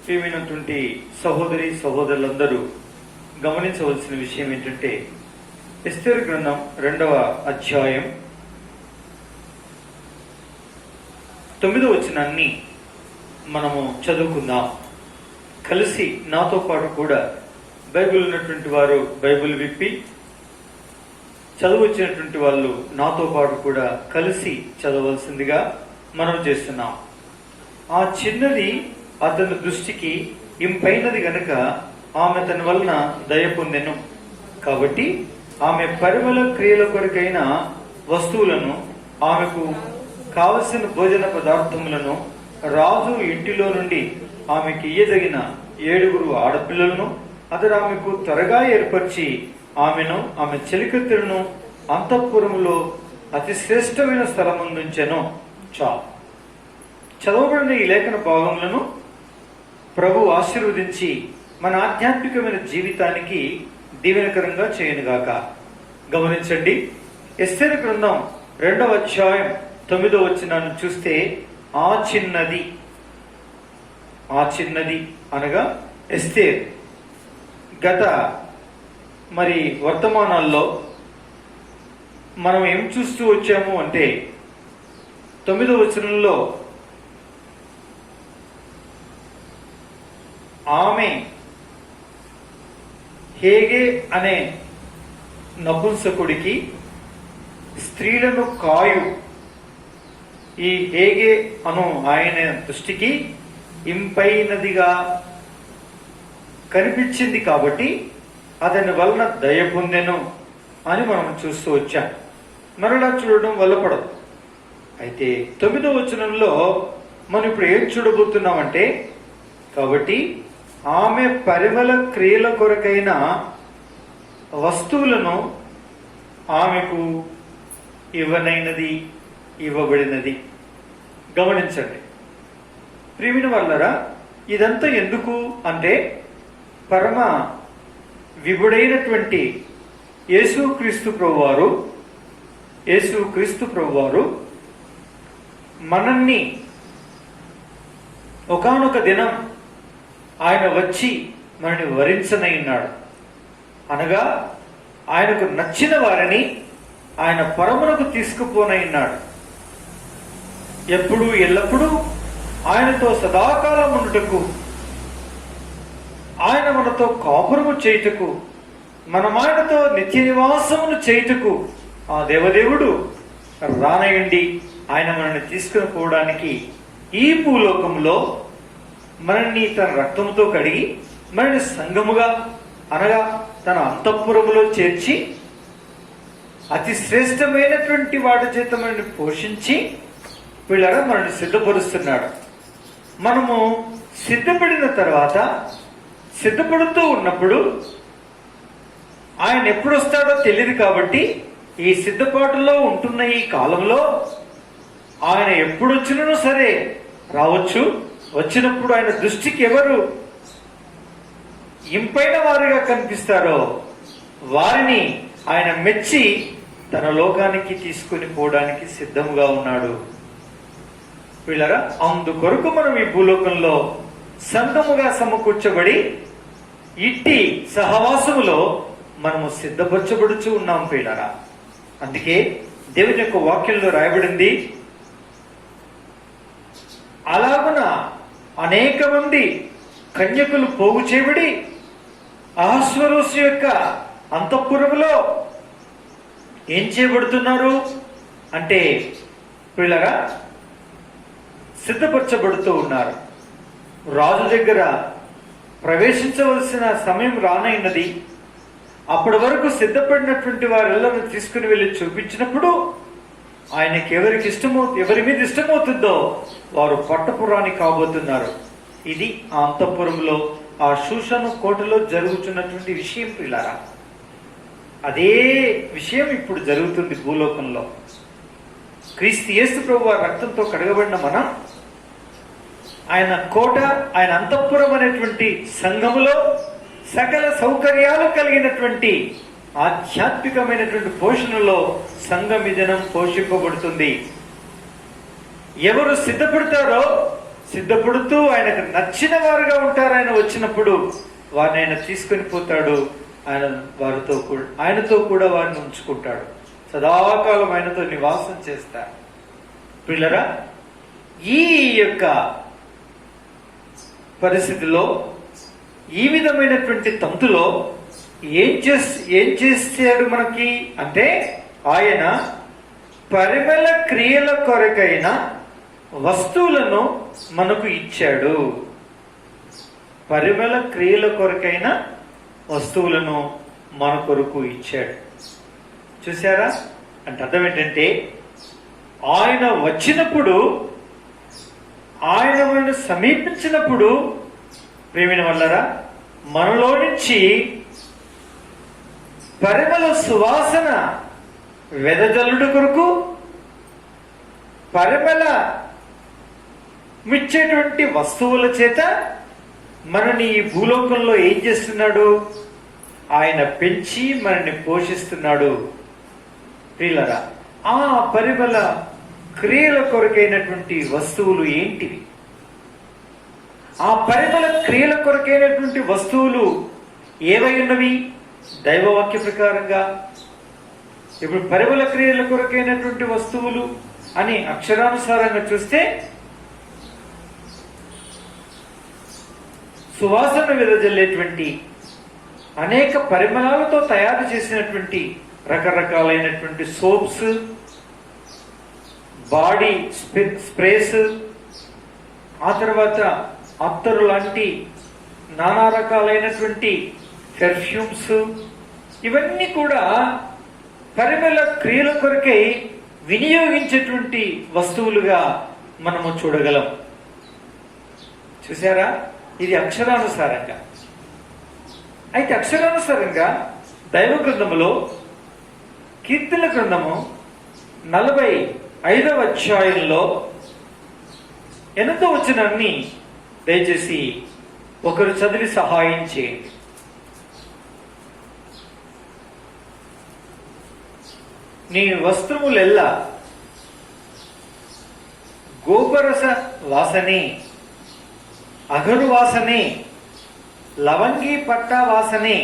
ప్రియమైనటువంటి సహోదరి సహోదరులందరూ గమనించవలసిన విషయం ఏంటంటే, ఎస్తేరు గ్రంథం 2వ అధ్యాయం 9వ వచనాన్ని మనము చదువుకుందాం. కలిసి నాతో పాటు కూడా బైబిల్ ఉన్నటువంటి వారు బైబిల్ విప్పి, చదువు వచ్చినటువంటి వాళ్ళు నాతో పాటు కూడా కలిసి చదవలసిందిగా మనం చేస్తున్నాం. ఆ చిన్నది అతని దృష్టికి ఇంపైనది గనక ఆమె తన వలన దయ పొందెను. కాబట్టి ఆమె పరిమళ క్రియల కొరకైన వస్తువులను, ఆమెకు కావలసిన భోజన పదార్థములను రాజు ఇంటిలో నుండి ఆమెకి ఇయ్యదగిన 7 ఆడపిల్లలను అతడు ఆమెకు త్వరగా ఏర్పరిచి ఆమెను, ఆమె చెలికత్తెలను అంతఃపురములో అతి శ్రేష్టమైన స్థలముందుంచెను. చదవబడిన ఈ లేఖన భాగములను ప్రభు ఆశీర్వదించి మన ఆధ్యాత్మికమైన జీవితానికి దీవెనకరంగా చేయనుగాక. గమనించండి, ఎస్తేరు గ్రంథం 2వ అధ్యాయం 9వ వచనాన్ని చూస్తే ఆ చిన్నది అనగా ఎస్తేర్. గత వర్తమానాల్లో మనం ఏం చూస్తూ వచ్చాము అంటే, 9వ వచనంలో ఆమె హేగే అనే నపుంసకుడికి స్త్రీలను కాయు, ఈ హేగే అను ఆయన దృష్టికి ఇంపైనదిగా కనిపించింది కాబట్టి అతని వలన దయ పొందెను అని మనం చూస్తూ వచ్చాం. మరలా చూడడం వల్ల పడదు. అయితే 9వ వచనంలో మనం ఇప్పుడు ఏం చూడబోతున్నామంటే, కాబట్టి ఆమె పరిమళ క్రియల కొరకైన వస్తువులను ఆమెకు ఇవ్వబడినది. గమనించండి ప్రియమైన వాళ్ళరా, ఇదంతా ఎందుకు అంటే, పరమ విభుడైనటువంటి యేసుక్రీస్తు ప్రభువారు మనల్ని ఒకానొక దినం ఆయన వచ్చి మనని వరించనయ్యున్నాడు. అనగా ఆయనకు నచ్చిన వారిని ఆయన పరమునకు తీసుకుపోనయ్యున్నాడు. ఎప్పుడు ఎల్లప్పుడూ ఆయనతో సదాకాలం ఉండుటకు, ఆయన మనతో కాపురము చేయుటకు, మనం ఆయనతో నిత్య నివాసమును చేయుటకు ఆ దేవదేవుడు రానయండి. ఆయన మనల్ని తీసుకుని పోవడానికి ఈ భూలోకంలో మనల్ని తన రక్తంతో కడిగి మనల్ని సంఘముగా అనగా తన అంతఃపురములో చేర్చి అతి శ్రేష్టమైనటువంటి వాటి చేత మనల్ని పోషించి వీళ్ళగా మనల్ని సిద్ధపరుస్తున్నాడు. మనము సిద్ధపడిన తర్వాత, సిద్ధపడుతూ ఉన్నప్పుడు ఆయన ఎప్పుడు వస్తాడో తెలియదు. కాబట్టి ఈ సిద్ధపాటులో ఉంటున్న ఈ కాలంలో ఆయన ఎప్పుడు వచ్చినను సరే రావచ్చు. వచ్చినప్పుడు ఆయన దృష్టికి ఎవరు ఇంపైన వారిగా కనిపిస్తారో వారిని ఆయన మెచ్చి తన లోకానికి తీసుకుని పోవడానికి సిద్ధముగా ఉన్నాడు. వీళ్ళరా, అందుకొరకు మనం ఈ భూలోకంలో సంఘముగా సమకూర్చబడి ఇట్టి సహవాసములో మనము సిద్ధపరచబడుచు ఉన్నాం వీళ్ళరా. అందుకే దేవుని యొక్క వాక్యంలో రాయబడింది, అలాగున అనేక మంది కన్యకులు పోగు చేయబడి అహస్వరోసు యొక్క అంతఃపురములో ఏం చేయబడుతున్నారు అంటే, పిల్లగా సిద్ధపరచబడుతూ ఉన్నారు. రాజు దగ్గర ప్రవేశించవలసిన సమయం రానైనది. అప్పటి వరకు సిద్ధపడినటువంటి వారెల్లరూ తీసుకుని వెళ్ళి చూపించినప్పుడు ఆయనకి ఎవరి మీద ఇష్టమవుతుందో వారు పట్టపురాణి కాబోతున్నారు. ఇది ఆ అంతఃపురంలో, ఆ షూషను కోటలో జరుగుతున్నటువంటి విషయం పిల్లారా. అదే విషయం ఇప్పుడు జరుగుతుంది భూలోకంలో. క్రీస్తు యేసు ప్రభువు రక్తంతో కడగబడిన మనం ఆయన కోట, ఆయన అంతఃపురం అనేటువంటి సంఘములో సకల సౌకర్యాలు కలిగినటువంటి ఆధ్యాత్మికమైనటువంటి పోషణలో సంఘం ఈ దినం పోషింపబడుతుంది. ఎవరు సిద్ధపడతారో సిద్ధపడుతూ ఆయనకు నచ్చిన వారుగా ఉంటారు. ఆయన వచ్చినప్పుడు వారిని ఆయన తీసుకొని పోతాడు. ఆయనతో కూడా వారిని ఉంచుకుంటాడు. సదాకాలం ఆయనతో నివాసం చేస్తారు. పిల్లరా, ఈ యొక్క పరిస్థితిలో, ఈ విధమైనటువంటి తంతులో ఏం చేస్తాడు మనకి అంటే, ఆయన పరిమళ క్రియల కొరకైన వస్తువులను మనకు ఇచ్చాడు. పరిమళ క్రియల కొరకైన వస్తువులను మన కొరకు ఇచ్చాడు. చూసారా? అంటే అర్థం ఏంటంటే, ఆయన వచ్చినప్పుడు, ఆయన మనల్ని సమీపించినప్పుడు ప్రేమిన వల్లరా మనలో నుంచి పరిమళ సువాసన వెదజల్లుడు కొరకు, పరిమళ మిచ్చేటువంటి వస్తువుల చేత మనని ఈ భూలోకంలో ఏం చేస్తున్నాడు? ఆయన పెంచి మనల్ని పోషిస్తున్నాడు. ప్రియులరా, ఆ పరిమళ క్రియల కొరకైనటువంటి వస్తువులు ఏంటివి? ఆ పరిమళ క్రియల కొరకైనటువంటి వస్తువులు ఏవై ఉన్నవి? దైవవాక్య ప్రకారంగా ఇప్పుడు పరిమళ క్రియల కొరకైనటువంటి వస్తువులు అని అక్షరానుసారంగా చూస్తే, సువాసన వెదజల్లేటువంటి అనేక పరిమళాలతో తయారు చేసినటువంటి రకరకాలైనటువంటి సోప్స్, బాడీ స్ప్రేస్, ఆ తర్వాత అత్తరు లాంటి నానా రకాలైనటువంటి పెర్ఫ్యూమ్స్, ఇవన్నీ కూడా పరిమళ క్రియల కొరకై వినియోగించేటువంటి వస్తువులుగా మనము చూడగలం. చూసారా? ఇది అక్షరానుసారంగా. అయితే అక్షరానుసారంగా దైవ గ్రంథములో కీర్తన గ్రంథము 45వ అధ్యాయంలో 8వ వచనాన్ని దయచేసి ఒకరు చదివి సహాయం చేయండి. నీ వస్త్రములెల్లా గోపరస వాసనే, అగరు వాసనే, లవంగి పట్ట వాసనే,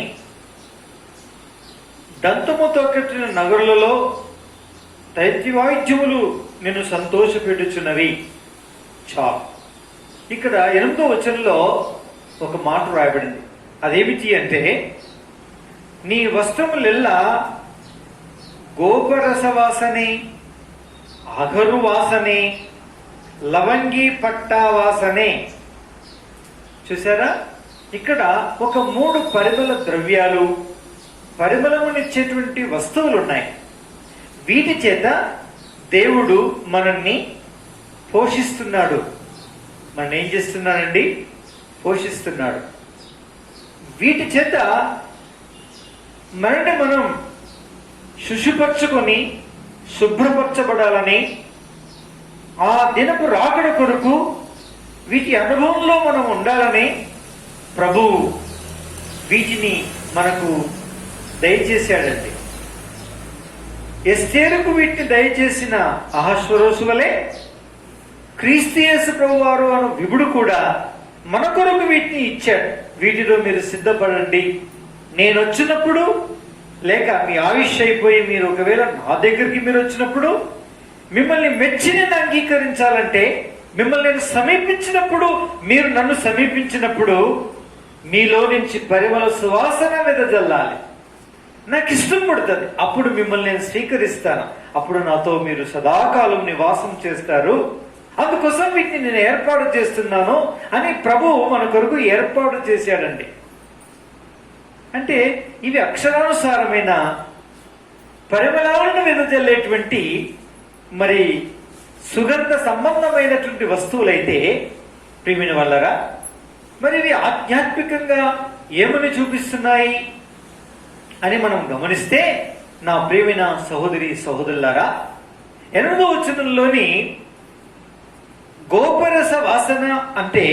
దంతముతో కట్టిన నగరులలో దైత్యవాయిద్యములు నిన్ను సంతోషపెట్టుచున్నవి. చాలు. ఇక్కడ 8వ వచనంలో ఒక మాట రాయబడింది. అదేమిటి అంటే, నీ వస్త్రములెల్లా గోపరస వాసనే, అగరు వాసనే, లవంగి పట్ట వాసనే. చూసారా? ఇక్కడ ఒక 3 పరిమళ ద్రవ్యాలు, పరిమళమునిచ్చేటువంటి వస్తువులు ఉన్నాయి. వీటి చేత దేవుడు మనల్ని పోషిస్తున్నాడు. మనం ఏం చేస్తున్నాడండి? పోషిస్తున్నాడు. వీటి చేత మనల్ని మనం శుశుపరచుకొని శుభ్రపరచబడాలని, ఆ దినపు రాకడ కొరకు వీటి అనుభవంలో మనం ఉండాలని ప్రభువు వీటిని మనకు దయచేశాడండి. ఎస్తేరుకు వీటిని దయచేసిన అహశ్వరోసు వలె క్రీస్తు యేసు ప్రభువారు అను విభుడు కూడా మన కొరకు వీటిని ఇచ్చాడు. వీటిలో మీరు సిద్ధపడండి. నేను వచ్చినప్పుడు, లేక మీ ఆయుష్ అయిపోయి మీరు ఒకవేళ నా దగ్గరికి మీరు వచ్చినప్పుడు, మిమ్మల్ని మెచ్చి నేను అంగీకరించాలంటే, మిమ్మల్ని నేను సమీపించినప్పుడు, మీరు నన్ను సమీపించినప్పుడు మీలో నుంచి పరిమళ సువాసన వెదజల్లాలి. నాకు ఇష్టం పడుతుంది. అప్పుడు మిమ్మల్ని నేను స్వీకరిస్తాను. అప్పుడు నాతో మీరు సదాకాలం నివాసం చేస్తారు. అందుకోసం వీటిని నేను ఏర్పాటు చేస్తున్నాను అని ప్రభువు మన కొరకు ఏర్పాటు చేశాడండి. అంటే ఇవి అక్షరానుసారమైన పరిమళాలను వెదజల్లేటువంటి మరి సుగంధ సంబంధమైనటువంటి వస్తువులైతే ప్రియమైన వాళ్ళరా, మరి ఇవి ఆధ్యాత్మికంగా ఏమని చూపిస్తున్నాయి అని మనం గమనిస్తే, నా ప్రియమైన సహోదరి సహోదరులారా, 8వ వచనంలోని గోపరస వాసన అంటే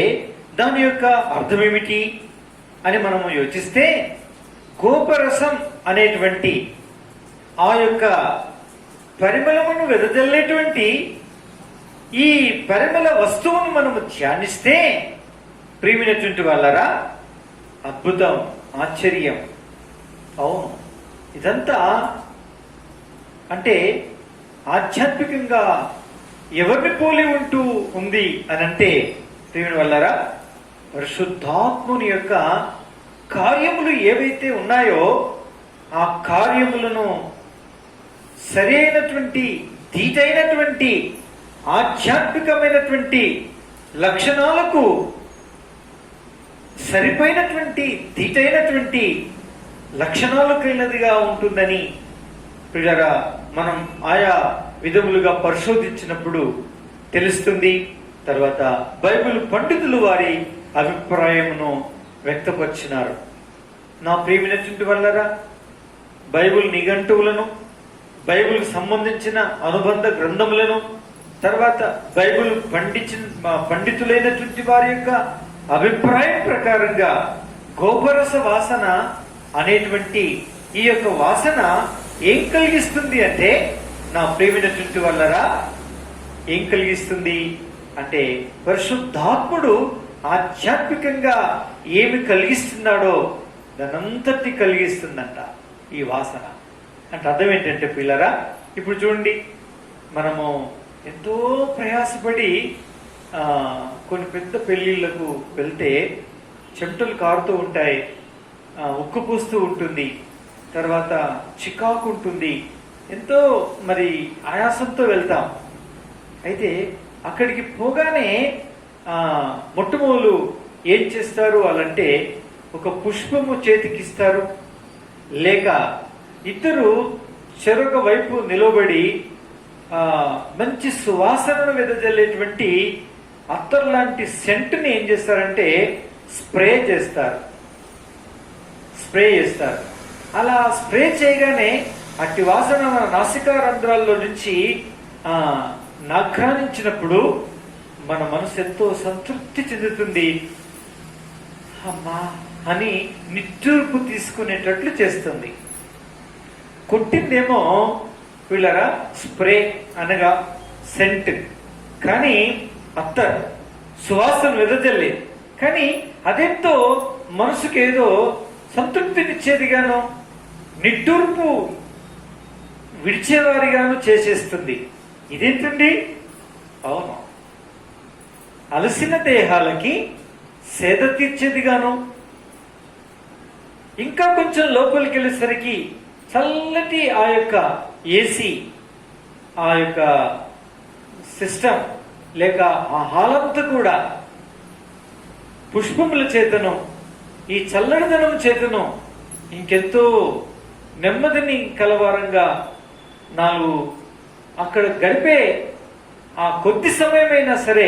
దాని యొక్క అర్థం ఏమిటి అని మనము యోచిస్తే, గోపరసం అనేటువంటి ఆ యొక్క పరిమళమును వెదజల్లేటువంటి ఈ పరిమళ వస్తువును మనము ధ్యానిస్తే ప్రియమైనటువంటి వాళ్ళరా, అద్భుతం, ఆశ్చర్యం. అవును, ఇదంతా అంటే ఆధ్యాత్మికంగా ఎవరిని పోలి ఉంటూ ఉంది అని అంటే ప్రియమైన వాళ్ళరా, పరిశుద్ధాత్ముని యొక్క కార్యములు ఏవైతే ఉన్నాయో ఆ కార్యములను సరైనటువంటి ధీటైనటువంటి ఆధ్యాత్మికమైనటువంటి లక్షణాలకు సరిపోయినటువంటి ధీటైనటువంటి లక్షణాలు కలిగినదిగా ఉంటుందని ప్రియులారా మనం ఆయా విధములుగా పరిశోధించినప్పుడు తెలుస్తుంది. తర్వాత బైబిల్ పండితులు వారి అభిప్రాయమును వ్యక్తపరిచినారు. నా ప్రియమైనటువంటి వాళ్ళరా, బైబిల్ నిఘంటువులను, బైబిల్కి సంబంధించిన అనుబంధ గ్రంథములను, తర్వాత బైబిల్ పండితులైనటువంటి వారి యొక్క అభిప్రాయం ప్రకారంగా గోపరస వాసన అనేటువంటి ఈ యొక్క వాసన ఏం కలిగిస్తుంది అంటే, నా ప్రియమైనటువంటి వాళ్ళరా, ఏం కలిగిస్తుంది అంటే పరిశుద్ధాత్ముడు ఆధ్యాత్మికంగా ఏమి కలిగిస్తున్నాడో దానంతటి కలిగిస్తుందంట ఈ వాసన. అంటే అర్థం ఏంటంటే పిల్లరా, ఇప్పుడు చూడండి, మనము ఎంతో ప్రయాసపడి కొన్ని పెద్ద పెళ్ళిళ్ళకు వెళ్తే చెమటలు కారుతూ ఉంటాయి, ఉక్కు పూస్తూ ఉంటుంది, తర్వాత చికాకు ఉంటుంది, ఎంతో మరి ఆయాసంతో వెళ్తాం. అయితే అక్కడికి పోగానే మొట్టమొదలు ఏం చేస్తారు వాళ్ళంటే ఒక పుష్పము చేతికిస్తారు, లేక ఇద్దరు చెరొక వైపు నిలబడి మంచి సువాసనను వెదజల్లేటువంటి అత్తర్ లాంటి సెంట్ని ఏం చేస్తారంటే స్ప్రే చేస్తారు. అలా స్ప్రే చేయగానే అట్టి వాసన మన నాసికా రంధ్రాల్లో నుంచి నాఘ్రానించినప్పుడు మన మనసు ఎంతో సంతృప్తి చెందుతుంది. అమ్మా అని నిట్టూర్పు తీసుకునేటట్లు చేస్తుంది. కొట్టిందేమో వీళ్ళరా స్ప్రే అనగా సెంట్, కానీ అత్తర్ సువాసన వెదజల్లేదు. కానీ అదెంతో మనసుకు ఏదో సంతృప్తినిచ్చేదిగాను, నిట్టూర్పు విడిచేవారిగాను చేసేస్తుంది. ఇదేంటండి? అవును, అలసిన దేహాలకి సేద తీర్చేదిగాను, ఇంకా కొంచెం లోపలికి వెళ్ళేసరికి చల్లటి ఆ యొక్క ఏసీ, ఆ యొక్క సిస్టమ్ లేక ఆ హాలంతా కూడా పుష్పముల చేతను, ఈ చల్లడిదనం చేతను ఇంకెంతో నెమ్మదిని కలవారంగా నాలుగు అక్కడ గడిపే ఆ కొద్ది సమయమైనా సరే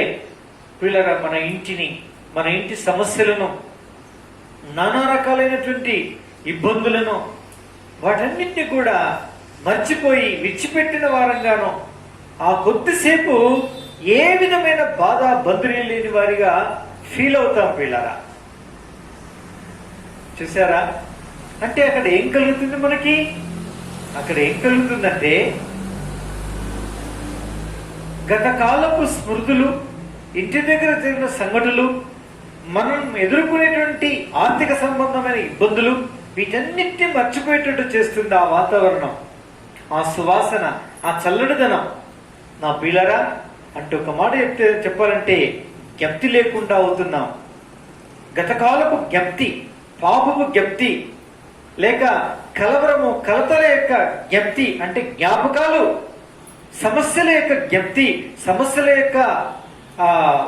పిల్లరా మన ఇంటి సమస్యలను, నానా రకాలైనటువంటి ఇబ్బందులను, వాటన్నింటినీ కూడా మర్చిపోయి విడిచిపెట్టిన వారంగాను ఆ కొద్దిసేపు ఏ విధమైన బాధ బంధురీ లేని వారిగా ఫీల్ అవుతాం పిల్లరా. చూసారా? అంటే అక్కడ ఏం కలుగుతుంది మనకి? అక్కడ ఏం కలుగుతుందంటే గత కాలపు స్మృతులు, ఇంటి దగ్గర జరిగిన సంఘటనలు, మనం ఎదుర్కొనేటువంటి ఆర్థిక సంబంధమైన ఇబ్బందులు, వీటన్నిటిని మర్చిపోయేటట్టు చేస్తుంది ఆ వాతావరణం, ఆ సువాసన, ఆ చల్లడిదనం. నా పిల్లరా, అంటే ఒక మాట చెప్పాలంటే జ్ఞప్తి లేకుండా అవుతున్నాం. గతకాలపు జ్ఞప్తి, పాపపు జ్ఞప్తి, లేక కలవరము, కలతల యొక్క జ్ఞప్తి అంటే జ్ఞాపకాలు, సమస్యల యొక్క జ్ఞప్తి, సమస్యల యొక్క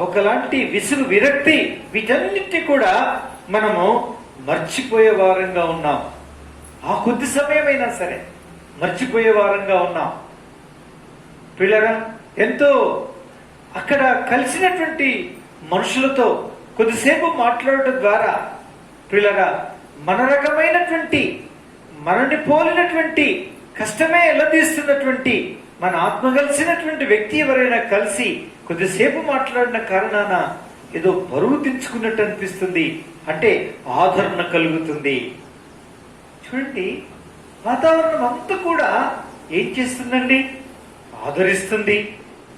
ఒకలాంటి విసుగు, విరక్తి, వీటన్నిటి కూడా మనము మర్చిపోయే వారంగా ఉన్నాం. ఆ కొద్ది సమయమైనా సరే మర్చిపోయే వారంగా ఉన్నాం. పిల్లరా, ఎంతో అక్కడ కలిసినటువంటి మనుషులతో కొద్దిసేపు మాట్లాడటం ద్వారా పిల్లరా మన రకమైనటువంటి, మనని పోలినటువంటి, కష్టమే ఎల్లదీస్తున్నటువంటి, మన ఆత్మ కలిసినటువంటి వ్యక్తి ఎవరైనా కలిసి కొద్దిసేపు మాట్లాడిన కారణాన ఏదో బరువు తెంచుకున్నట్టు అనిపిస్తుంది. అంటే ఆదరణ కలుగుతుంది. చూడండి, వాతావరణం అంతా కూడా ఏం చేస్తుందండి? ఆదరిస్తుంది.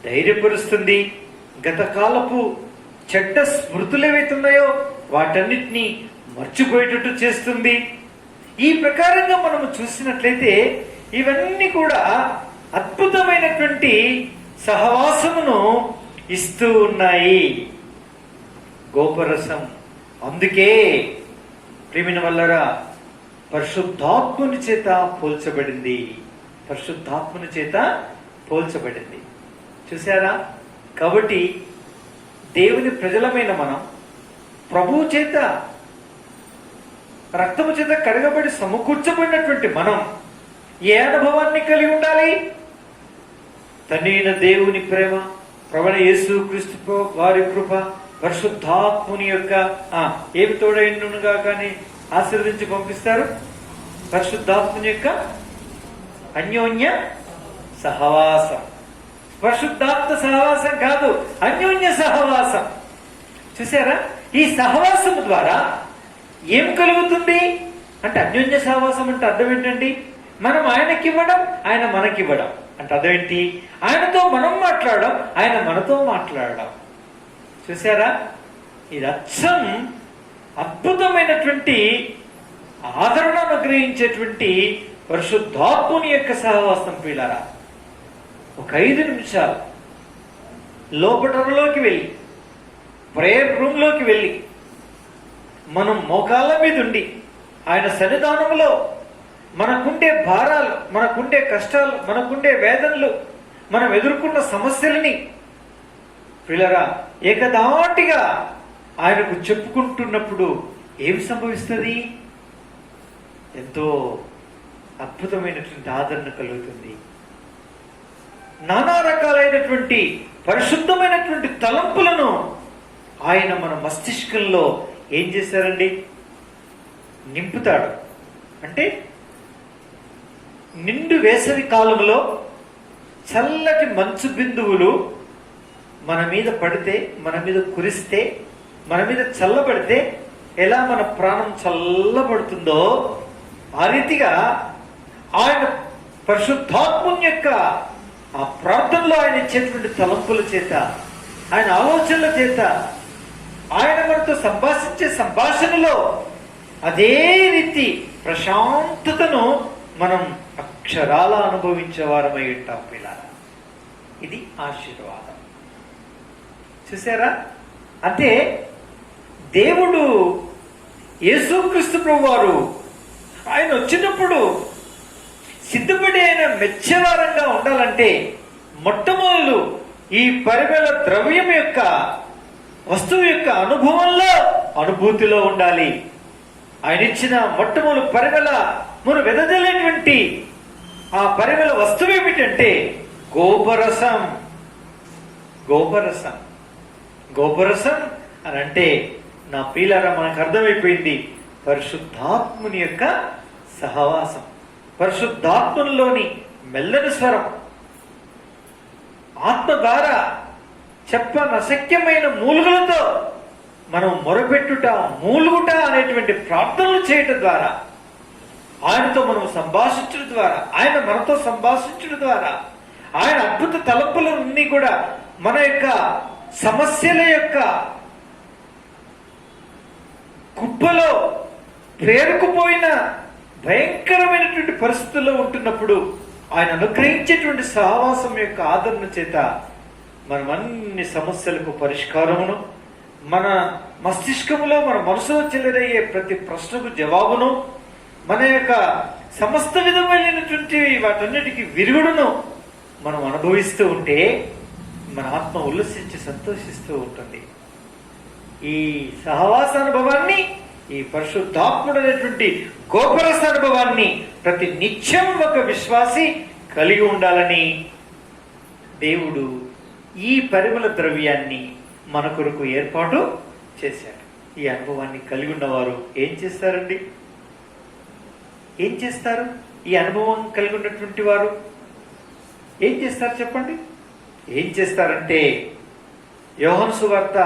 ధైర్యపరుస్తుంది. గతకాలపు చెడ్డ స్మృతులు ఏవైతున్నాయో వాటన్నిటినీ మర్చిపోయేటట్టు చేస్తుంది. ఈ ప్రకారంగా మనము చూసినట్లయితే ఇవన్నీ కూడా అద్భుతమైనటువంటి సహవాసమును ఇస్తూ ఉన్నాయి. గోపరసం. అందుకే ప్రియమైన వల్లరా పరిశుద్ధాత్ముని చేత పోల్చబడింది. పరిశుద్ధాత్ముని చేత పోల్చబడింది. చూసారా? కాబట్టి దేవుని ప్రజలమైన మనం ప్రభువు చేత రక్తము చేత కడగబడి సమకూర్చబడినటువంటి మనం ఏ అనుభవాన్ని కలిగి ఉండాలి? తండ్రైన దేవుని ప్రేమ, ప్రభువైన యేసుక్రీస్తు వారి కృప, పరిశుద్ధాత్ముని యొక్క ఏమి తోడైనగా కానీ ఆశీర్వదించి పంపిస్తారు. పరిశుద్ధాత్ముని యొక్క అన్యోన్య సహవాసం. పరిశుద్ధాత్మ సహవాసం కాదు, అన్యోన్య సహవాసం. చూసారా? ఈ సహవాసం ద్వారా ఏం కలుగుతుంది అంటే, అన్యోన్య సహవాసం అంటే అర్థం ఏంటండి? మనం ఆయనకి ఇవ్వడం, ఆయన మనకివ్వడం అంటే అర్థం ఏంటి? ఆయనతో మనం మాట్లాడడం, ఆయన మనతో మాట్లాడడం. చూసారా? ఇది అచ్చం అద్భుతమైనటువంటి ఆదరణ అనుగ్రహించేటువంటి పరిశుద్ధాత్ముని యొక్క సహవాసం. పిల్లరా, ఒక 5 నిమిషాలు లోపటలోకి వెళ్ళి, ప్రేయర్ రూమ్లోకి వెళ్ళి, మనం మోకాళ్ళ మీద ఉండి ఆయన సన్నిధానంలో మనకుండే భారాలు, మనకుండే కష్టాలు, మనకుండే వేదనలు, మనం ఎదుర్కొన్న సమస్యలని పిల్లరా ఏకదాటిగా ఆయనకు చెప్పుకుంటున్నప్పుడు ఏమి సంభవిస్తుంది? ఎంతో అద్భుతమైనటువంటి ఆదరణ కలుగుతుంది. నానా రకాలైనటువంటి పరిశుద్ధమైనటువంటి తలంపులను ఆయన మన మస్తిష్కంలో ఏం చేశారండి? నింపుతాడు. అంటే నిండు వేసవి కాలంలో చల్లటి మంచు బిందువులు మన మీద పడితే, మన మీద కురిస్తే, మన మీద చల్లబడితే ఎలా మన ప్రాణం చల్లబడుతుందో ఆ రీతిగా ఆయన పరిశుద్ధాత్ముని యొక్క ఆ ప్రార్థనలో ఆయన ఇచ్చేటువంటి తలంపుల చేత, ఆయన ఆలోచనల చేత, ఆయన మనతో సంభాషించే సంభాషణలో అదే రీతి ప్రశాంతతను మనం అక్షరాల అనుభవించే వారమై ఉంటాం పిల్లల. ఇది ఆశీర్వాదం. చూసారా? అంటే దేవుడు యేసుక్రీస్తు ప్రభువారు ఆయన వచ్చినప్పుడు సిద్ధపడి ఆయన మెచ్చేవారంగా ఉండాలంటే మొట్టమొదలు ఈ పరిమళ ద్రవ్యం యొక్క వస్తువు యొక్క అనుభవంలో, అనుభూతిలో ఉండాలి. ఆయన ఇచ్చిన మొట్టమొదలు పరిమళమును వెదజల్లేటువంటి ఆ పరిమళ వస్తువు ఏమిటంటే గోపరసం. గోపరసం. గోపరసం అని అంటే నా ప్రియులారా మనకు అర్థమైపోయింది, పరిశుద్ధాత్ముని యొక్క సహవాసం. పరిశుద్ధాత్మలోని మెల్లని స్వరం, ఆత్మ ద్వారా చెప్పనశక్యమైన మూలుగులతో మనం మొరపెట్టుట, మూలుగుట అనేటువంటి ప్రార్థనలు చేయటం ద్వారా, ఆయనతో మనం సంభాషించడం ద్వారా, ఆయన మనతో సంభాషించడం ద్వారా, ఆయన అద్భుత తలంపులన్నీ కూడా మన యొక్క సమస్యల యొక్క కుప్పలో పేరుకుపోయిన భయంకరమైనటువంటి పరిస్థితుల్లో ఉంటున్నప్పుడు ఆయన అనుగ్రహించేటువంటి సహవాసం యొక్క ఆదరణ చేత మనం అన్ని సమస్యలకు పరిష్కారమును, మన మస్తిష్కములో, మన మనసులో చెల్లరయ్యే ప్రతి ప్రశ్నకు జవాబును, మన యొక్క సమస్త విధమైనటువంటి వాటన్నిటికీ విరుగుడును మనం అనుభవిస్తూ ఉంటే మన ఆత్మ ఉల్లసించి సంతోషిస్తూ ఉంటుంది. ఈ సహవాస అనుభవాన్ని, ఈ పరిశుద్ధాత్ముడు అనేటువంటి గోపరస అనుభవాన్ని ప్రతి నిత్యం ఒక విశ్వాసి కలిగి ఉండాలని దేవుడు ఈ పరిమళ ద్రవ్యాన్ని మన కొరకు ఏర్పాటు చేశాడు. ఈ అనుభవాన్ని కలిగి ఉన్నవారు ఏం చేస్తారండి? ఏం చేస్తారు? ఈ అనుభవం కలిగి ఉన్నటువంటి వారు ఏం చేస్తారు చెప్పండి? ఏం చేస్తారంటే యోహాను సువార్త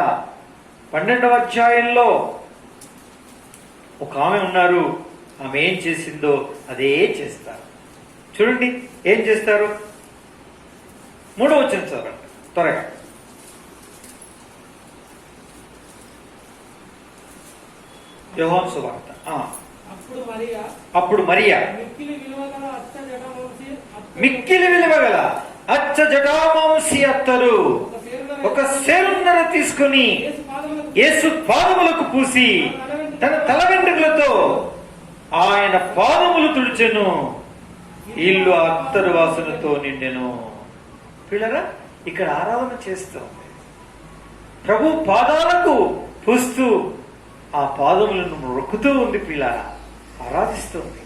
12వ అధ్యాయంలో ఒక ఆమె ఉన్నారు. ఆమె ఏం చేసిందో అదే చేస్తారు. చూడండి ఏం చేస్తారు. 3వ వచనం చదవండి. త్వరగా. యోహాను సువార్త. అప్పుడు మరియా మిక్కిలి విలువగల అచ్చ జటామాంసి అత్తరు ఒక సేరున్నర తీసుకుని యేసు పాదములకు పూసి తన తల వెంట్రుకలతో ఆయన పాదములు తుడిచెను. ఇల్లు అత్తరు వాసనతో నిండెను. పిల్లరా, ఇక్కడ ఆరాధన చేస్తాం. ప్రభు పాదాలకు పూస్తూ ఆ పాదములను మొక్కుతూ ఉంది. పిల్లరా, ఆరాధిస్తుంది.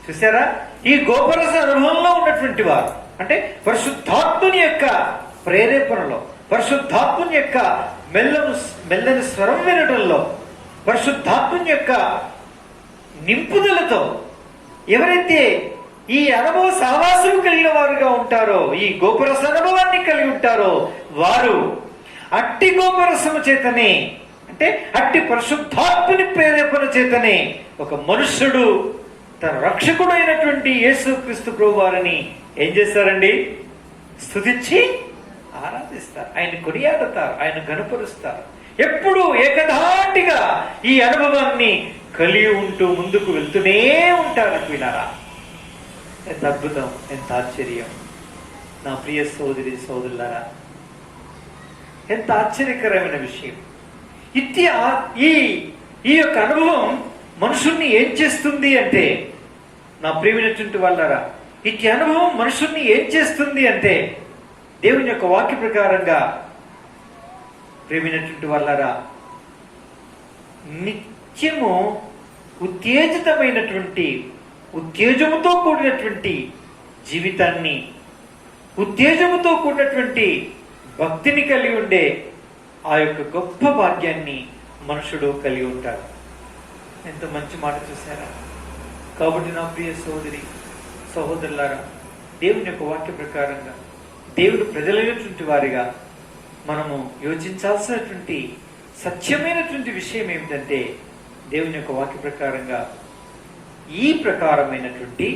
చూసారా, ఈ గోపరస అనుభవంలో ఉన్నటువంటి వారు, అంటే పరిశుద్ధాత్ముని యొక్క ప్రేరేపణలో, పరిశుద్ధాత్ముని యొక్క మెల్లని స్వరం వినడంలో, పరిశుద్ధాత్ముని యొక్క నింపుదలతో ఎవరైతే ఈ అనుభవ సహవాసం కలిగిన వారుగా ఉంటారో, ఈ గోపరస అనుభవాన్ని కలిగి ఉంటారో, వారు అట్టి గోపరసము చేతనే, అంటే అట్టి పరిశుద్ధాత్ముని ప్రేరేపణ చేతనే ఒక మనుష్యుడు తన రక్షకుడు అయినటువంటి యేసుక్రీస్తు ప్రభు వారిని ఏం చేస్తారండి? స్తుతించి ఆరాధిస్తారు, ఆయన కొనియాడతారు, ఆయన గణపరుస్తారు. ఎప్పుడు ఏకధాటిగా ఈ అనుభవాన్ని కలిగి ఉంటూ ముందుకు వెళ్తూనే ఉంటారు. పిల్లరా, ఎంత అద్భుతం, ఎంత ఆశ్చర్యం! నా ప్రియ సోదరి సోదరులారా, ఎంత ఆశ్చర్యకరమైన విషయం! ఈ యొక్క అనుభవం మనుషుల్ని ఏం చేస్తుంది అంటే, నా ప్రియమైనటువంటి వాళ్ళారా, ఇట్టి అనుభవం మనుషుల్ని ఏం చేస్తుంది అంటే, దేవుని యొక్క వాక్య ప్రకారంగా ప్రియమైనటువంటి వాళ్ళారా, నిత్యము ఉత్తేజముతో కూడినటువంటి జీవితాన్ని, ఉత్తేజముతో కూడినటువంటి భక్తిని కలిగి ఉండే ఆ యొక్క గొప్ప భాగ్యాన్ని మనుషుడు కలిగి ఉంటాడు. ఎంత మంచి మాట చూసారా! కాబట్టి నా ప్రియ సోదరి సహోదరులారా, దేవుని యొక్క వాక్య ప్రకారంగా దేవుడు ప్రజలైనటువంటి వారిగా మనము యోచించాల్సినటువంటి సత్యమైనటువంటి విషయం ఏమిటంటే, దేవుని యొక్క వాక్య ప్రకారంగా ఈ ప్రకారమైనటువంటి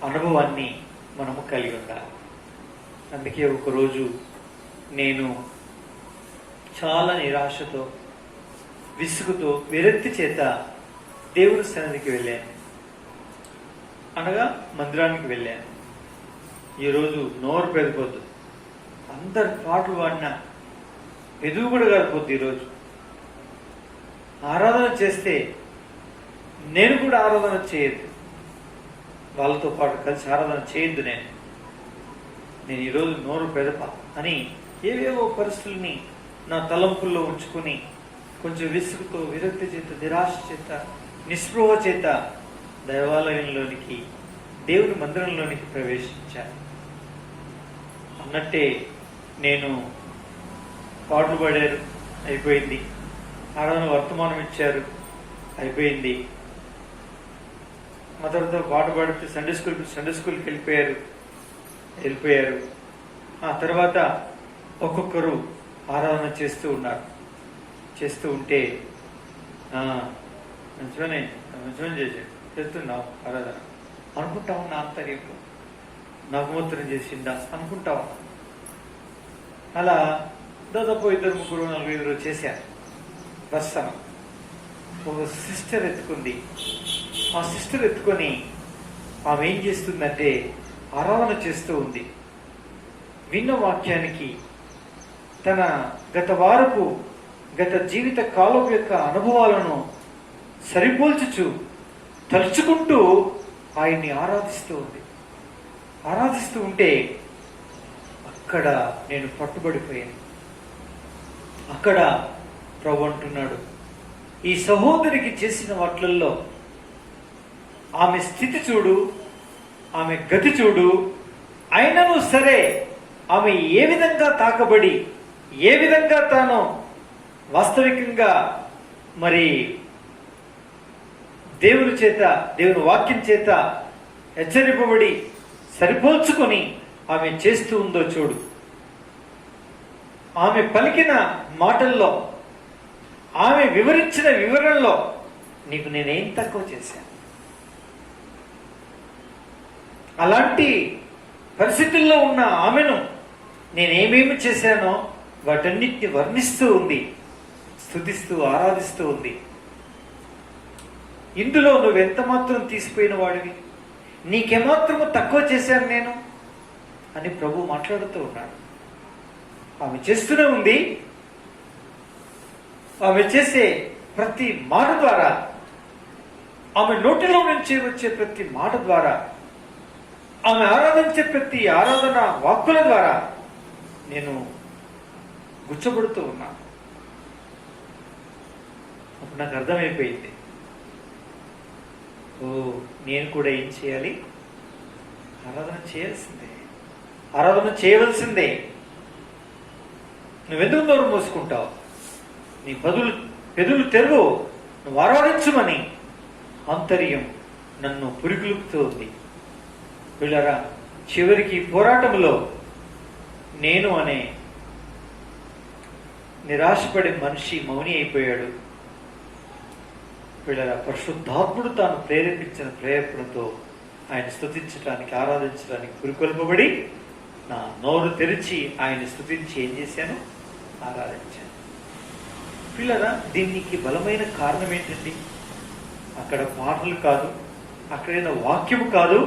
అనుభవాన్ని మనము కలిగి ఉండాలి. అందుకే ఒకరోజు నేను చాలా నిరాశతో, విసుగుతో, విరక్తి చేత దేవుని సన్నిధికి వెళ్ళాను, అనగా మందిరానికి వెళ్ళాను. ఈరోజు నోరు పెరిగిపోద్దు, అందరు పాటలు పాడినా ఎదుగు కూడా కాలిపోద్ది. ఈరోజు ఆరాధన చేస్తే నేను కూడా ఆరాధన చేయొద్దు, వాళ్ళతో పాటు కలిసి ఆరాధన చేయొద్దు. నేను ఈరోజు నోరు పెదప అని ఏవేవో పరిస్థితుల్ని నా తలంపుల్లో ఉంచుకొని కొంచెం విసుగుతో, విరక్తి చేత, నిరాశ చేత, నిస్పృహ చేత దేవాలయంలోనికి, దేవుని మందిరంలోనికి ప్రవేశించాను. అన్నట్టే నేను పాటలు పాడారు, అయిపోయింది. ఆరాధన వర్తమానం ఇచ్చారు, అయిపోయింది. ఆ తర్వాత పాట పాడితే సండే స్కూల్కి వెళ్ళిపోయారు. ఆ తర్వాత ఒక్కొక్కరు ఆరాధన చేస్తూ ఉన్నారు. చేస్తూ ఉంటే మంచిగానే చేస్తున్నావు ఆరాధన అనుకుంటావు, నా అంతర్యంలో నాకు మూత్రం చేసిందా అనుకుంటావా. అలా దాదాపు 2, 3, 4, 5 చేశారు. దర్శన ఒక సిస్టర్ ఎత్తుకుంది. ఆ సిస్టర్ ఎత్తుకొని ఆమె ఏం చేస్తుందంటే ఆరాధన చేస్తూ ఉంది. విన్న వాక్యానికి తన గత జీవిత కాలం యొక్క అనుభవాలను సరిపోల్చుచు తలుచుకుంటూ ఆయన్ని ఆరాధిస్తూ ఉంది. ఆరాధిస్తూ ఉంటే అక్కడ నేను పట్టుబడిపోయాను. అక్కడ ప్రభు అంటున్నాడు, ఈ సహోదరికి చేసిన వాట్లల్లో ఆమె స్థితి చూడు, ఆమె గతి చూడు, అయినను సరే ఆమె ఏ విధంగా తాకబడి, ఏ విధంగా తాను వాస్తవికంగా మరి దేవుని చేత, దేవుని వాక్యం చేత హెచ్చరింపబడి సరిపోల్చుకొని ఆమె చేస్తూ ఉందో చూడు. ఆమె పలికిన మాటల్లో, ఆమె వివరించిన వివరణలో నీకు నేనేం తక్కువ చేశాను. అలాంటి పరిస్థితుల్లో ఉన్న ఆమెను నేనేమేమి చేశానో వాటన్నిటిని వర్ణిస్తూ ఉంది, స్తుతిస్తూ ఆరాధిస్తూ ఉంది. ఇందులో నువ్వెంత మాత్రం తీసిపోయిన వాడివి, నీకేమాత్రము తక్కువ చేశాను నేను అని ప్రభు మాట్లాడుతూ ఉన్నాడు. ఆమె చేస్తూనే ఉంది. ఆమె చేసే ప్రతి మాట ద్వారా, ఆమె నోటిలో నుంచి వచ్చే ప్రతి మాట ద్వారా, ఆమె ఆరాధించే ప్రతి ఆరాధన వాక్కుల ద్వారా నేను గుచ్చబడుతూ ఉన్నాను. అప్పుడు నాకు అర్థమైపోయింది, ఓ నేను కూడా ఏం చేయాలి? ఆరాధన చేయాల్సిందే, ఆరాధన చేయవలసిందే. నువ్వెందుకు నోరు మోసుకుంటావు? నీ పెదులు తెరువు, నువ్వు ఆరాధించుమని ఆంతర్యం నన్ను పురికొల్పుతూ ఉంది. వీళ్ళరా, చివరికి పోరాటంలో నేను అనే నిరాశపడే మనిషి మౌని అయిపోయాడు. వీళ్ళరా, పరిశుద్ధాత్ముడు తాను ప్రేరేపించిన ప్రేరేపణతో ఆయన స్తుతించడానికి, ఆరాధించడానికి పురికొల్పబడి నా నోరు తెరిచి ఆయన స్తుతించి ఏం చేశాను? ఆరాధించాను. పిల్లరా, దీనికి బలమైన కారణం ఏంటండి? అక్కడ మాటలు కాదు, అక్కడైన వాక్యము కాదు,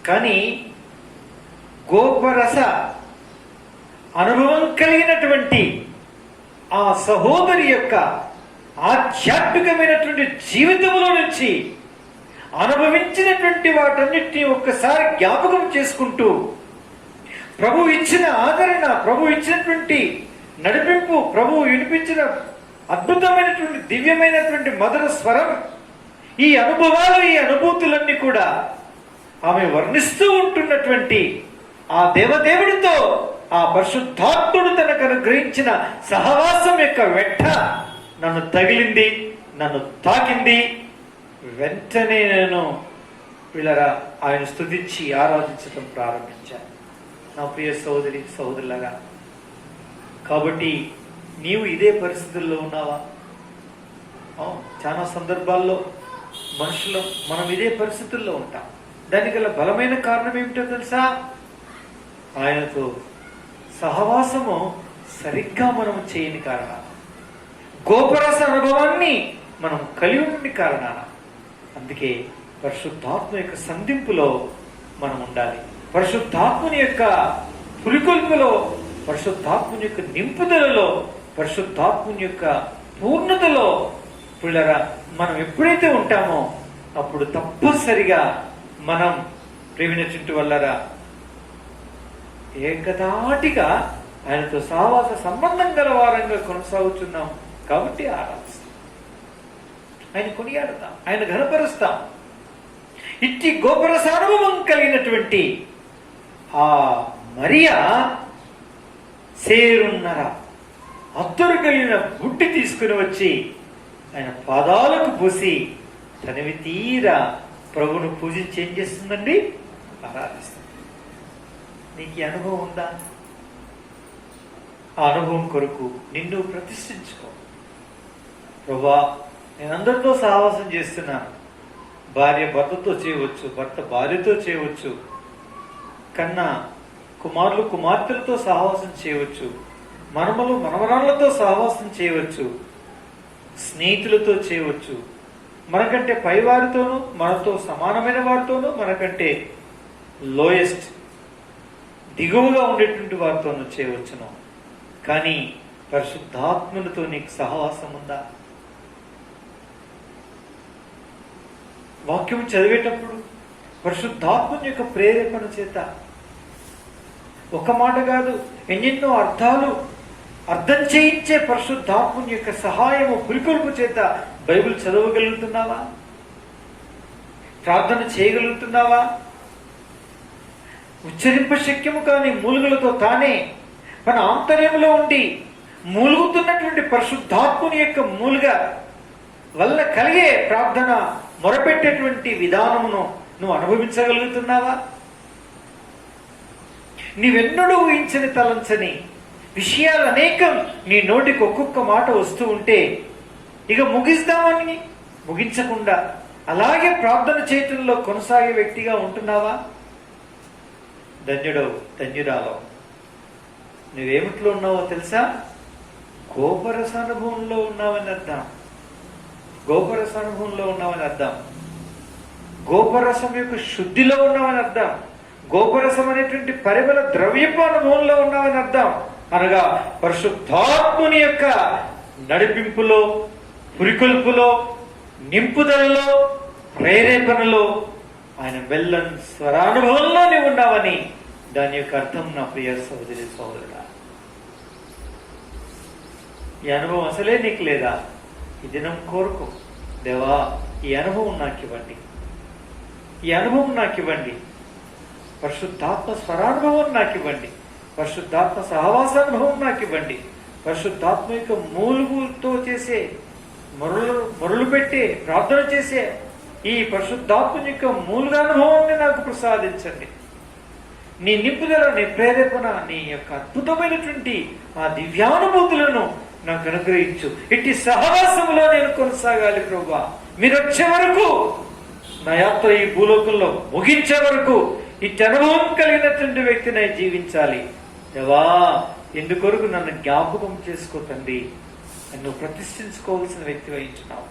కానీ గోపరస అనుభవం కలిగినటువంటి ఆ సహోదరి యొక్క ఆధ్యాత్మికమైనటువంటి జీవితంలో నుంచి అనుభవించినటువంటి వాటన్నిటిని ఒక్కసారి జ్ఞాపకం చేసుకుంటూ, ప్రభు ఇచ్చిన ఆదరణ, ప్రభు ఇచ్చినటువంటి నడిపింపు, ప్రభు వినిపించిన అద్భుతమైనటువంటి దివ్యమైనటువంటి మధుర స్వరం, ఈ అనుభవాలు, ఈ అనుభూతులన్నీ కూడా ఆమె వర్ణిస్తూ ఉంటున్నటువంటి ఆ దేవదేవుడితో, ఆ పరిశుద్ధాత్ముడు తనకు అనుగ్రహించిన సహవాసం యొక్క వెంట నన్ను తగిలింది, నన్ను తాకింది. వెంటనే నేను వీళ్ళరా ఆయన స్తుతించి ఆరాధించడం ప్రారంభించాను. నా ప్రియ సోదరి సోదరులాగా, కాబట్టి నీవు ఇదే పరిస్థితుల్లో ఉన్నావా? చాలా సందర్భాల్లో మనుషులు మనం ఇదే పరిస్థితుల్లో ఉంటాం. దానికి గల బలమైన కారణం ఏమిటో తెలుసా? ఆయనతో సహవాసము సరిగ్గా మనం చేయని కారణాన, గోపరస అనుభవాన్ని మనం కలిగి ఉన్న కారణాన. అందుకే పరిశుద్ధాత్మ యొక్క సంధింపులో మనం ఉండాలి. పరిశుద్ధాత్మని యొక్క పురికొల్పులో, పరిశుద్ధాత్మని యొక్క నింపుదలలో, పరిశుద్ధాత్మని యొక్క పూర్ణతలో పిల్లరా మనం ఎప్పుడైతే ఉంటామో అప్పుడు తప్పనిసరిగా మనం ప్రేమినటువంటి వల్లరా ఏకదాటిగా ఆయనతో సహవాస సంబంధం గల వారంగా కొనసాగుతున్నాం. కాబట్టి ఆరాధిస్తాం, ఆయన కొనియాడతాం, ఆయన ఘనపరుస్తాం. ఇట్టి గోపరసానుభవం కలిగినటువంటి ఆ మరియా సేరున్నర అత్తరు కలిగిన బుడ్డి తీసుకుని వచ్చి ఆయన పాదాలకు పూసి తనవి తీరా ప్రభును పూజించి ఏం చేస్తుందండి? ఆరాధిస్తుంది. నీకు ఈ అనుభవం ఉందా? ఆ అనుభవం కొరకు నిన్ను ప్రతిష్ఠించుకో. ప్రభువా, నేను అందరితో సహవాసం చేస్తున్నాను. భార్య భర్తతో చేయవచ్చు, భర్త భార్యతో చేయవచ్చు, కన్నా కుమారులు కుమార్తెలతో సహవాసం చేయవచ్చు, మనమలు మనవరాళ్లతో సహవాసం చేయవచ్చు, స్నేహితులతో చేయవచ్చు, మనకంటే పై వారితోనూ, మనతో సమానమైన వారితోనూ, మనకంటే లోయెస్ట్ దిగువగా ఉండేటువంటి వారితోనూ చేయవచ్చును. కానీ పరిశుద్ధాత్మలతో నీకు సహవాసం ఉందా? వాక్యం చదివేటప్పుడు పరిశుద్ధాత్మని యొక్క ప్రేరేపణ చేత ఒక మాట కాదు, ఎన్నెన్నో అర్థాలు అర్థం చేయించే పరిశుద్ధాత్మని యొక్క సహాయము పురికొల్పు చేత బైబిల్ చదవగలుగుతున్నావా? ప్రార్థన చేయగలుగుతున్నావా? ఉచ్చరింప శక్యము కాని మూలుగులతో తానే మన ఆంతర్యంలో ఉండి మూలుగుతున్నటువంటి పరిశుద్ధాత్ముని యొక్క మూలుగ వల్ల కలిగే ప్రార్థన మొరపెట్టేటువంటి విధానమును నువ్వు అనుభవించగలుగుతున్నావా? నీవెన్నడూ ఊహించని తలంచని విషయాలు అనేకం నీ నోటికి ఒక్కొక్క మాట వస్తూ ఉంటే ఇక ముగిస్తామని ముగించకుండా అలాగే ప్రార్థన చేయటంలో కొనసాగే వ్యక్తిగా ఉంటున్నావా? ధన్యుడవు, ధన్యురాలవు. నువ్వేమిట్లో ఉన్నావో తెలుసా? గోపరస అనుభవంలో ఉన్నావని అర్థం. గోపరస అనుభవంలో ఉన్నావని అర్థం. గోపరసం యొక్క శుద్ధిలో ఉన్నావని అర్థం. గోపరసం అనేటువంటి పరిమళ ద్రవ్యపు అనుభవంలో ఉన్నావని అర్థం. అనగా పరిశుద్ధాత్ముని యొక్క నడిపింపులో, పురికొల్పులో, నింపుదలలో, ప్రేరేపణలో, ఆయన బెల్లని స్వరానుభవంలో నీవు ఉన్నావని దాని యొక్క అర్థం నా ప్రియ సహోదరి సహోదరుడా. ఈ అనుభవం అసలే నీకు లేదా? ఈ దినం కోరుకో, దేవా ఈ అనుభవం నాకు ఇవ్వండి, ఈ అనుభవం నాకు ఇవ్వండి, పరిశుద్ధాత్మ స్వరానుభవం నాకు ఇవ్వండి, పరిశుద్ధాత్మ సహవాసానుభవం నాకు ఇవ్వండి, పరిశుద్ధాత్మ యొక్క మూలుగుతో చేసే మొరలు పెట్టే ప్రార్థన చేసే ఈ పరిశుద్ధాత్మ యొక్క మూలుగానుభవాన్ని నాకు ప్రసాదించండి. నీ నింపుదల, నీ ప్రేరేపణ, నీ యొక్క అద్భుతమైనటువంటి ఆ దివ్యానుభూతులను నాకు అనుగ్రహించు. ఇట్టి సహవాసములో నేను కొనసాగాలి ప్రభువా. మీరు వచ్చే వరకు, నా యాత్ర ఈ భూలోకంలో ముగించే వరకు ఇట్టి అనుభవం కలిగినటువంటి వ్యక్తిని జీవించాలి. దేవా ఎందుకొరకు నన్ను జ్ఞాపకం చేసుకో తండ్రి, నన్ను ప్రతిష్ఠించుకోవాల్సిన వ్యక్తి వహించున్నావు.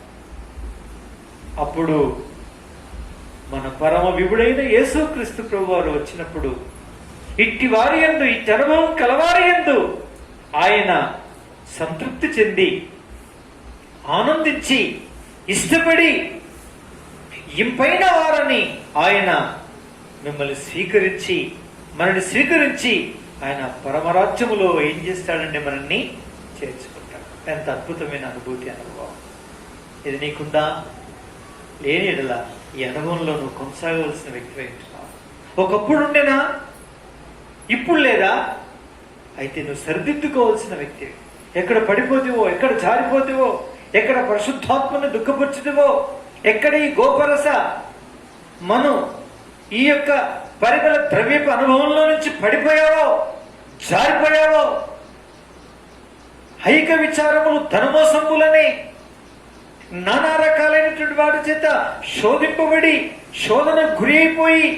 అప్పుడు మన పరమ విభుడైన యేసుక్రీస్తు ప్రభువారు వచ్చినప్పుడు ఇట్టి వారి యందు, ఇట్టి అనుభవం కలవారి యందు ఆయన సంతృప్తి చెంది, ఆనందించి, ఇష్టపడి ఇంపైన వారని ఆయన మిమ్మల్ని స్వీకరించి, మనల్ని స్వీకరించి ఆయన పరమరాజ్యములో ఏం చేస్తాడంటే మనల్ని చేర్చుకుంటాడు. ఎంత అద్భుతమైన అనుభూతి, అనుభవం ఇది నీకుందా? లేని ఎడల ఈ అనుభవంలో నువ్వు కొనసాగవలసిన వ్యక్తి ఉంటున్నావు. ఒకప్పుడు ఉండేనా, ఇప్పుడు లేదా? అయితే నువ్వు సరిదిద్దుకోవాల్సిన వ్యక్తి. ఎక్కడ పడిపోతావో, ఎక్కడ జారిపోతావో, ఎక్కడ పరిశుద్ధాత్మను దుఃఖపరచుతావో, ఎక్కడ ఈ గోపరస మనం ఈ యొక్క పరిమళ ద్రవ్యపు అనుభవంలో నుంచి పడిపోయావో, జారిపోయావో, ఐక విచారములు, ధనమోసములని నానా రకాలైనటువంటి వాటి చేత శోధింపబడి, శోధన గురి అయిపోయి,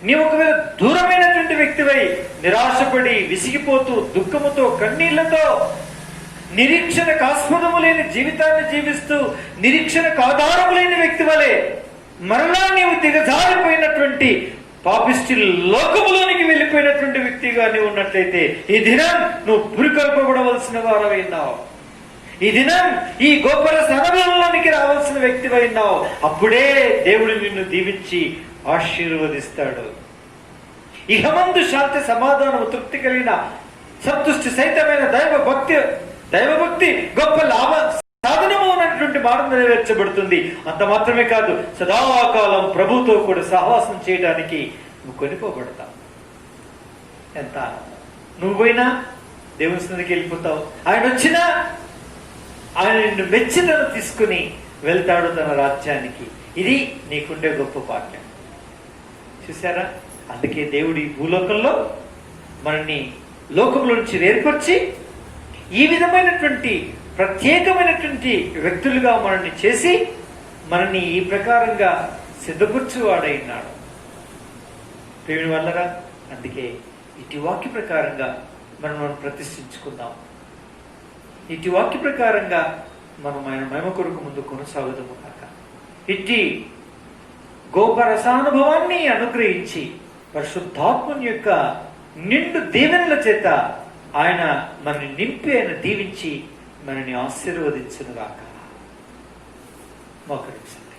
నీవు ఒకవేళ దూరమైనటువంటి వ్యక్తివై నిరాశపడి, విసిగిపోతూ, దుఃఖముతో, కన్నీళ్లతో, నిరీక్షణకు ఆస్పదము లేని జీవితాన్ని జీవిస్తూ, నిరీక్షణకు ఆధారము లేని వ్యక్తి వలె మరలా నీవు దిగజారిపోయినటువంటి పాపిష్టి లోకములోనికి వెళ్ళిపోయినటువంటి వ్యక్తిగా నీవు ఉన్నట్లయితే ఈ దినం నువ్వు పురికొల్పబడవలసిన వారమైనావు. ఈ దినం ఈ గోపరస అనుభవంలోనికి రావాల్సిన వ్యక్తివైనావు. అప్పుడే దేవుడు నిన్ను దీవించి ఆశీర్వదిస్తాడు. ఇహమందు శాంతి, సమాధానము, తృప్తి కలిగిన సంతుష్టి సహితమైన దైవభక్తి గొప్ప లాభ సాధనము అన్నటువంటి మాట నెరవేర్చబడుతుంది. అంత మాత్రమే కాదు, సదాకాలం ప్రభుతో కూడా సహవాసం చేయడానికి నువ్వు కొనిపోబడతావు. ఎంత ఆనందం! నువ్వు పోయినా దేవుని సన్నిధికి వెళ్ళిపోతావు. ఆయన వచ్చినా ఆయన నిన్ను మెచ్చినను తీసుకుని వెళ్తాడు తన రాజ్యానికి. ఇది నీకుండే గొప్ప భాగ్యం. చూసారా? అందుకే దేవుడు ఈ భూలోకంలో మనల్ని లోకంలో నుంచి వేర్పరిచి ఈ విధమైనటువంటి ప్రత్యేకమైనటువంటి వ్యక్తులుగా మనల్ని చేసి మనల్ని ఈ ప్రకారంగా సిద్ధపరచువాడైనాడు. దేవుని వల్లరా. అందుకే ఇటు వాక్య ప్రకారంగా మనం ప్రతిష్ఠించుకుందాం. ఇటు వాక్య ప్రకారంగా మనం ఆయన మహిమ కొరకు ముందు కొనసాగుదాము కాక. ఇట్టి గొప్ప రసానుభవాన్ని అనుగ్రహించి పరిశుద్ధాత్మని యొక్క నిండు దీవెనల చేత ఆయన మనని నింపి, ఆయన దీవించి మనని ఆశీర్వదించును గాక. మోకరించండి.